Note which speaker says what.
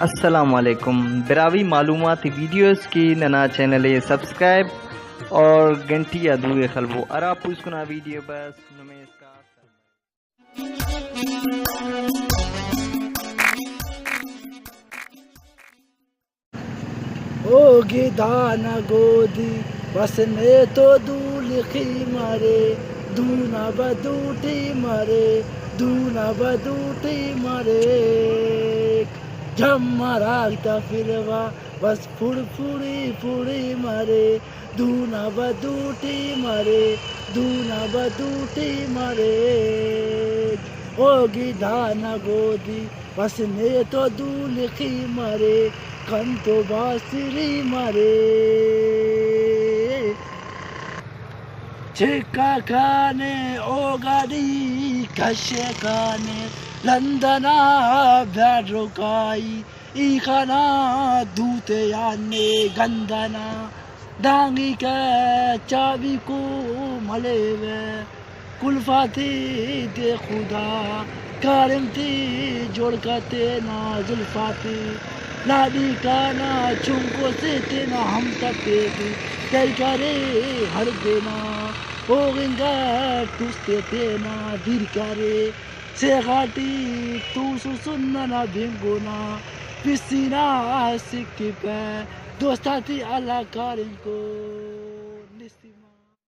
Speaker 1: السلام علیکم براوی معلومات ویڈیوز کی ننا چینل سبسکرائب اور گھنٹی ادوے خلبو ارا پوس کنا ویڈیو بس نمسکار
Speaker 2: ہوگی دانا گودی بس نے تو دولخی مارے دونا بدوٹی مارے دونا بدوٹی مارے جم راگتا پھروا بس پھڑ پھڑی پھڑی مارے دونا بدوٹی مارے دونا بدوٹی مارے ہوگی دانا گودی بس نے تو دولخی مارے کنتو باسری مارے چکا کانے اوگادی کشے کانے لندنا بیڈ رکائی ای کھانا دوتے یانے گندنا ڈانگی کے چابی کو ملے وے کلفاتی دے خدا کارمتی جوڑ کتے نا زلفاتی لادی کانا چونکو سے تینا ہم تپے دی کئی کرے ہر دینا اوگنگا ٹوستے تینا دیر کرے سے غاٹی تو سننا بھنگونا پسینا سکی پہ دوستاتی اللہ کارن کو